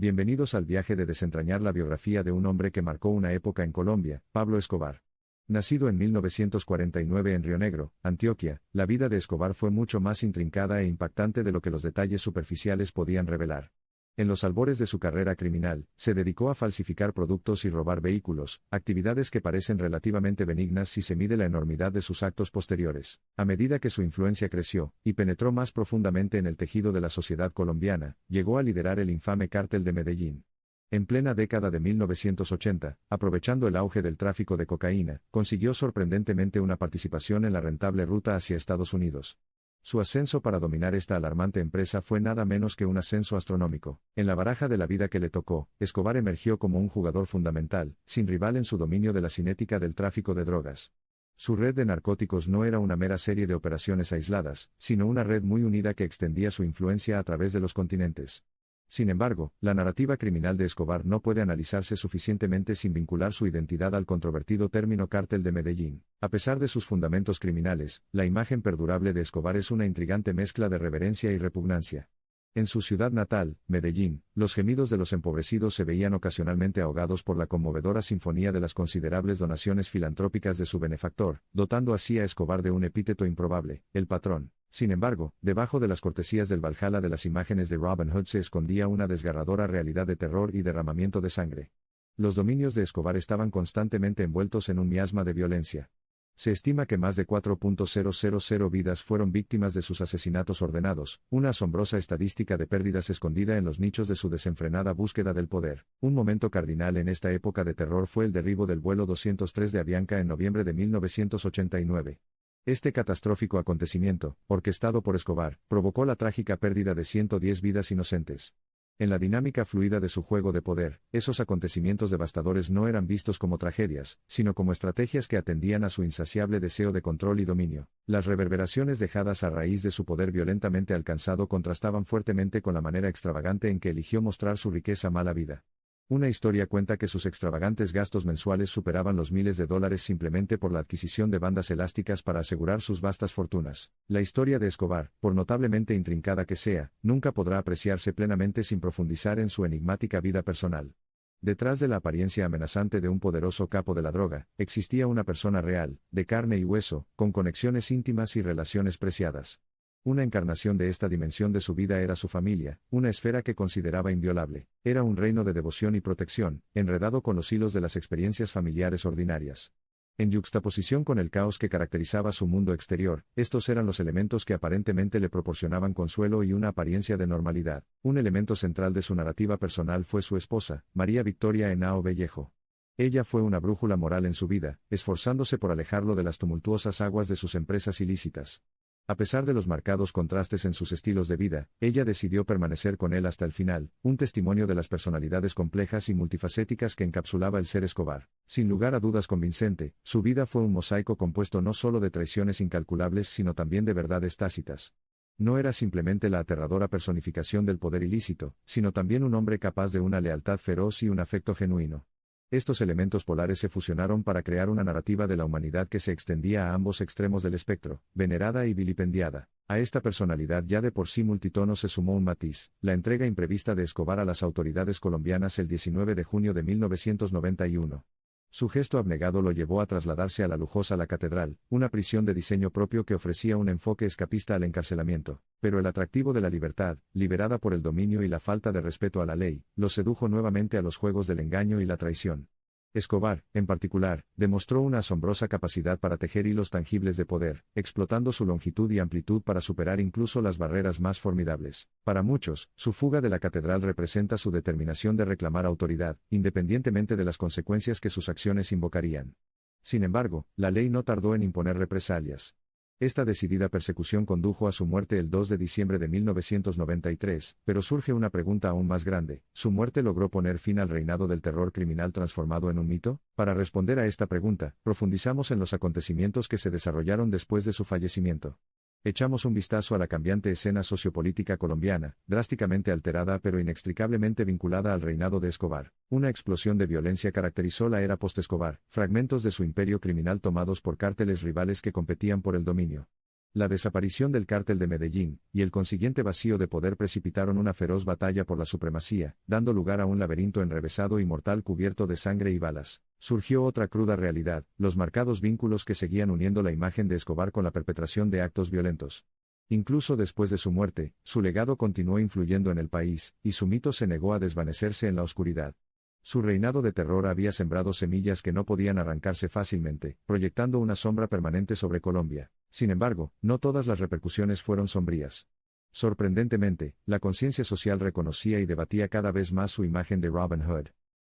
Bienvenidos al viaje de desentrañar la biografía de un hombre que marcó una época en Colombia, Pablo Escobar. Nacido en 1949 en Río Negro, Antioquia, la vida de Escobar fue mucho más intrincada e impactante de lo que los detalles superficiales podían revelar. En los albores de su carrera criminal, se dedicó a falsificar productos y robar vehículos, actividades que parecen relativamente benignas si se mide la enormidad de sus actos posteriores. A medida que su influencia creció, y penetró más profundamente en el tejido de la sociedad colombiana, llegó a liderar el infame Cártel de Medellín. En plena década de 1980, aprovechando el auge del tráfico de cocaína, consiguió sorprendentemente una participación en la rentable ruta hacia Estados Unidos. Su ascenso para dominar esta alarmante empresa fue nada menos que un ascenso astronómico. En la baraja de la vida que le tocó, Escobar emergió como un jugador fundamental, sin rival en su dominio de la cinética del tráfico de drogas. Su red de narcóticos no era una mera serie de operaciones aisladas, sino una red muy unida que extendía su influencia a través de los continentes. Sin embargo, la narrativa criminal de Escobar no puede analizarse suficientemente sin vincular su identidad al controvertido término Cártel de Medellín. A pesar de sus fundamentos criminales, la imagen perdurable de Escobar es una intrigante mezcla de reverencia y repugnancia. En su ciudad natal, Medellín, los gemidos de los empobrecidos se veían ocasionalmente ahogados por la conmovedora sinfonía de las considerables donaciones filantrópicas de su benefactor, dotando así a Escobar de un epíteto improbable, el patrón. Sin embargo, debajo de las cortesías del Valhalla de las imágenes de Robin Hood se escondía una desgarradora realidad de terror y derramamiento de sangre. Los dominios de Escobar estaban constantemente envueltos en un miasma de violencia. Se estima que más de 4.000 vidas fueron víctimas de sus asesinatos ordenados, una asombrosa estadística de pérdidas escondida en los nichos de su desenfrenada búsqueda del poder. Un momento cardinal en esta época de terror fue el derribo del vuelo 203 de Avianca en noviembre de 1989. Este catastrófico acontecimiento, orquestado por Escobar, provocó la trágica pérdida de 110 vidas inocentes. En la dinámica fluida de su juego de poder, esos acontecimientos devastadores no eran vistos como tragedias, sino como estrategias que atendían a su insaciable deseo de control y dominio. Las reverberaciones dejadas a raíz de su poder violentamente alcanzado contrastaban fuertemente con la manera extravagante en que eligió mostrar su riqueza mala vida. Una historia cuenta que sus extravagantes gastos mensuales superaban los miles de dólares simplemente por la adquisición de bandas elásticas para asegurar sus vastas fortunas. La historia de Escobar, por notablemente intrincada que sea, nunca podrá apreciarse plenamente sin profundizar en su enigmática vida personal. Detrás de la apariencia amenazante de un poderoso capo de la droga, existía una persona real, de carne y hueso, con conexiones íntimas y relaciones preciadas. Una encarnación de esta dimensión de su vida era su familia, una esfera que consideraba inviolable. Era un reino de devoción y protección, enredado con los hilos de las experiencias familiares ordinarias. En yuxtaposición con el caos que caracterizaba su mundo exterior, estos eran los elementos que aparentemente le proporcionaban consuelo y una apariencia de normalidad. Un elemento central de su narrativa personal fue su esposa, María Victoria Henao Vallejo. Ella fue una brújula moral en su vida, esforzándose por alejarlo de las tumultuosas aguas de sus empresas ilícitas. A pesar de los marcados contrastes en sus estilos de vida, ella decidió permanecer con él hasta el final, un testimonio de las personalidades complejas y multifacéticas que encapsulaba el ser Escobar. Sin lugar a dudas convincente, su vida fue un mosaico compuesto no solo de traiciones incalculables sino también de verdades tácitas. No era simplemente la aterradora personificación del poder ilícito, sino también un hombre capaz de una lealtad feroz y un afecto genuino. Estos elementos polares se fusionaron para crear una narrativa de la humanidad que se extendía a ambos extremos del espectro, venerada y vilipendiada. A esta personalidad ya de por sí multitono se sumó un matiz, la entrega imprevista de Escobar a las autoridades colombianas el 19 de junio de 1991. Su gesto abnegado lo llevó a trasladarse a la lujosa La Catedral, una prisión de diseño propio que ofrecía un enfoque escapista al encarcelamiento. Pero el atractivo de la libertad, liberada por el dominio y la falta de respeto a la ley, lo sedujo nuevamente a los juegos del engaño y la traición. Escobar, en particular, demostró una asombrosa capacidad para tejer hilos tangibles de poder, explotando su longitud y amplitud para superar incluso las barreras más formidables. Para muchos, su fuga de la catedral representa su determinación de reclamar autoridad, independientemente de las consecuencias que sus acciones invocarían. Sin embargo, la ley no tardó en imponer represalias. Esta decidida persecución condujo a su muerte el 2 de diciembre de 1993, pero surge una pregunta aún más grande: ¿su muerte logró poner fin al reinado del terror criminal transformado en un mito? Para responder a esta pregunta, profundizamos en los acontecimientos que se desarrollaron después de su fallecimiento. Echamos un vistazo a la cambiante escena sociopolítica colombiana, drásticamente alterada pero inextricablemente vinculada al reinado de Escobar. Una explosión de violencia caracterizó la era post-Escobar, fragmentos de su imperio criminal tomados por cárteles rivales que competían por el dominio. La desaparición del cártel de Medellín, y el consiguiente vacío de poder precipitaron una feroz batalla por la supremacía, dando lugar a un laberinto enrevesado y mortal cubierto de sangre y balas. Surgió otra cruda realidad, los marcados vínculos que seguían uniendo la imagen de Escobar con la perpetración de actos violentos. Incluso después de su muerte, su legado continuó influyendo en el país, y su mito se negó a desvanecerse en la oscuridad. Su reinado de terror había sembrado semillas que no podían arrancarse fácilmente, proyectando una sombra permanente sobre Colombia. Sin embargo, no todas las repercusiones fueron sombrías. Sorprendentemente, la conciencia social reconocía y debatía cada vez más su imagen de Robin Hood.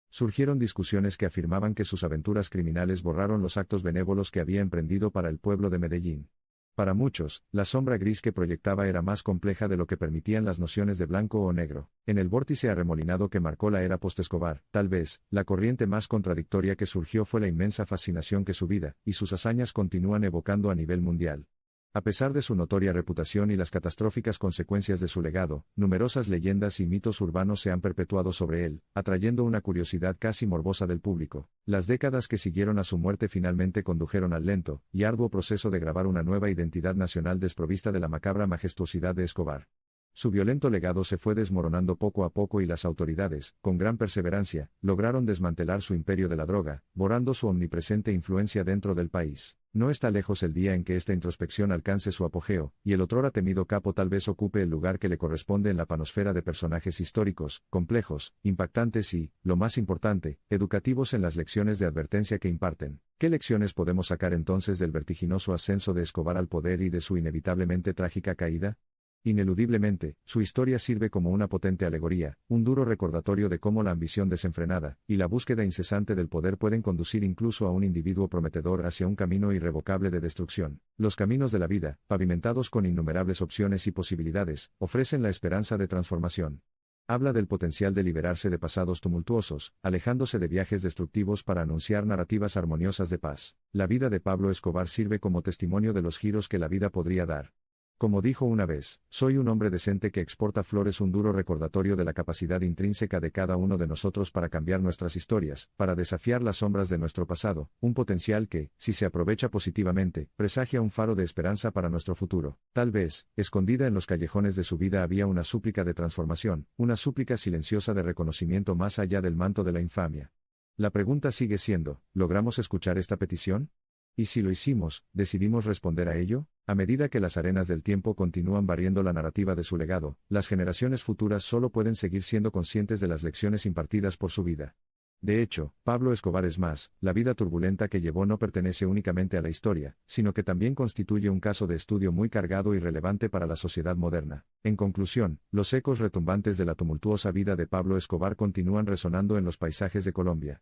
Surgieron discusiones que afirmaban que sus aventuras criminales borraron los actos benévolos que había emprendido para el pueblo de Medellín. Para muchos, la sombra gris que proyectaba era más compleja de lo que permitían las nociones de blanco o negro. En el vórtice arremolinado que marcó la era post-Escobar, tal vez, la corriente más contradictoria que surgió fue la inmensa fascinación que su vida y sus hazañas continúan evocando a nivel mundial. A pesar de su notoria reputación y las catastróficas consecuencias de su legado, numerosas leyendas y mitos urbanos se han perpetuado sobre él, atrayendo una curiosidad casi morbosa del público. Las décadas que siguieron a su muerte finalmente condujeron al lento y arduo proceso de grabar una nueva identidad nacional desprovista de la macabra majestuosidad de Escobar. Su violento legado se fue desmoronando poco a poco y las autoridades, con gran perseverancia, lograron desmantelar su imperio de la droga, borrando su omnipresente influencia dentro del país. No está lejos el día en que esta introspección alcance su apogeo, y el otrora temido capo tal vez ocupe el lugar que le corresponde en la panosfera de personajes históricos, complejos, impactantes y, lo más importante, educativos en las lecciones de advertencia que imparten. ¿Qué lecciones podemos sacar entonces del vertiginoso ascenso de Escobar al poder y de su inevitablemente trágica caída? Ineludiblemente, su historia sirve como una potente alegoría, un duro recordatorio de cómo la ambición desenfrenada y la búsqueda incesante del poder pueden conducir incluso a un individuo prometedor hacia un camino irrevocable de destrucción. Los caminos de la vida, pavimentados con innumerables opciones y posibilidades, ofrecen la esperanza de transformación. Habla del potencial de liberarse de pasados tumultuosos, alejándose de viajes destructivos para anunciar narrativas armoniosas de paz. La vida de Pablo Escobar sirve como testimonio de los giros que la vida podría dar. Como dijo una vez, soy un hombre decente que exporta flores, un duro recordatorio de la capacidad intrínseca de cada uno de nosotros para cambiar nuestras historias, para desafiar las sombras de nuestro pasado, un potencial que, si se aprovecha positivamente, presagia un faro de esperanza para nuestro futuro. Tal vez, escondida en los callejones de su vida había una súplica de transformación, una súplica silenciosa de reconocimiento más allá del manto de la infamia. La pregunta sigue siendo, ¿logramos escuchar esta petición? Y si lo hicimos, ¿decidimos responder a ello? A medida que las arenas del tiempo continúan barriendo la narrativa de su legado, las generaciones futuras solo pueden seguir siendo conscientes de las lecciones impartidas por su vida. De hecho, Pablo Escobar es más, la vida turbulenta que llevó no pertenece únicamente a la historia, sino que también constituye un caso de estudio muy cargado y relevante para la sociedad moderna. En conclusión, los ecos retumbantes de la tumultuosa vida de Pablo Escobar continúan resonando en los paisajes de Colombia.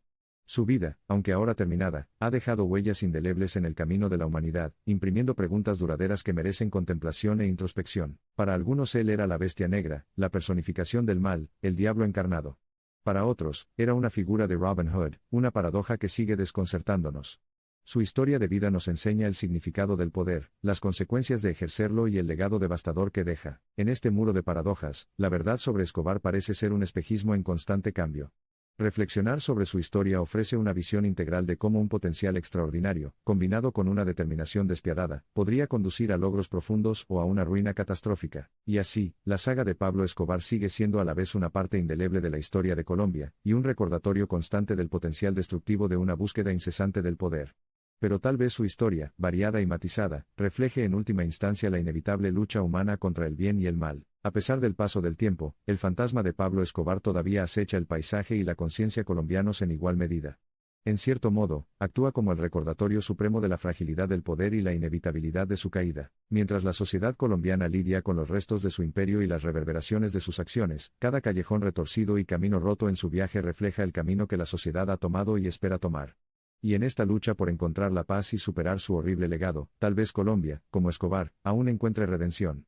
Su vida, aunque ahora terminada, ha dejado huellas indelebles en el camino de la humanidad, imprimiendo preguntas duraderas que merecen contemplación e introspección. Para algunos él era la bestia negra, la personificación del mal, el diablo encarnado. Para otros, era una figura de Robin Hood, una paradoja que sigue desconcertándonos. Su historia de vida nos enseña el significado del poder, las consecuencias de ejercerlo y el legado devastador que deja. En este muro de paradojas, la verdad sobre Escobar parece ser un espejismo en constante cambio. Reflexionar sobre su historia ofrece una visión integral de cómo un potencial extraordinario, combinado con una determinación despiadada, podría conducir a logros profundos o a una ruina catastrófica. Y así, la saga de Pablo Escobar sigue siendo a la vez una parte indeleble de la historia de Colombia, y un recordatorio constante del potencial destructivo de una búsqueda incesante del poder. Pero tal vez su historia, variada y matizada, refleje en última instancia la inevitable lucha humana contra el bien y el mal. A pesar del paso del tiempo, el fantasma de Pablo Escobar todavía acecha el paisaje y la conciencia colombianos en igual medida. En cierto modo, actúa como el recordatorio supremo de la fragilidad del poder y la inevitabilidad de su caída. Mientras la sociedad colombiana lidia con los restos de su imperio y las reverberaciones de sus acciones, cada callejón retorcido y camino roto en su viaje refleja el camino que la sociedad ha tomado y espera tomar. Y en esta lucha por encontrar la paz y superar su horrible legado, tal vez Colombia, como Escobar, aún encuentre redención.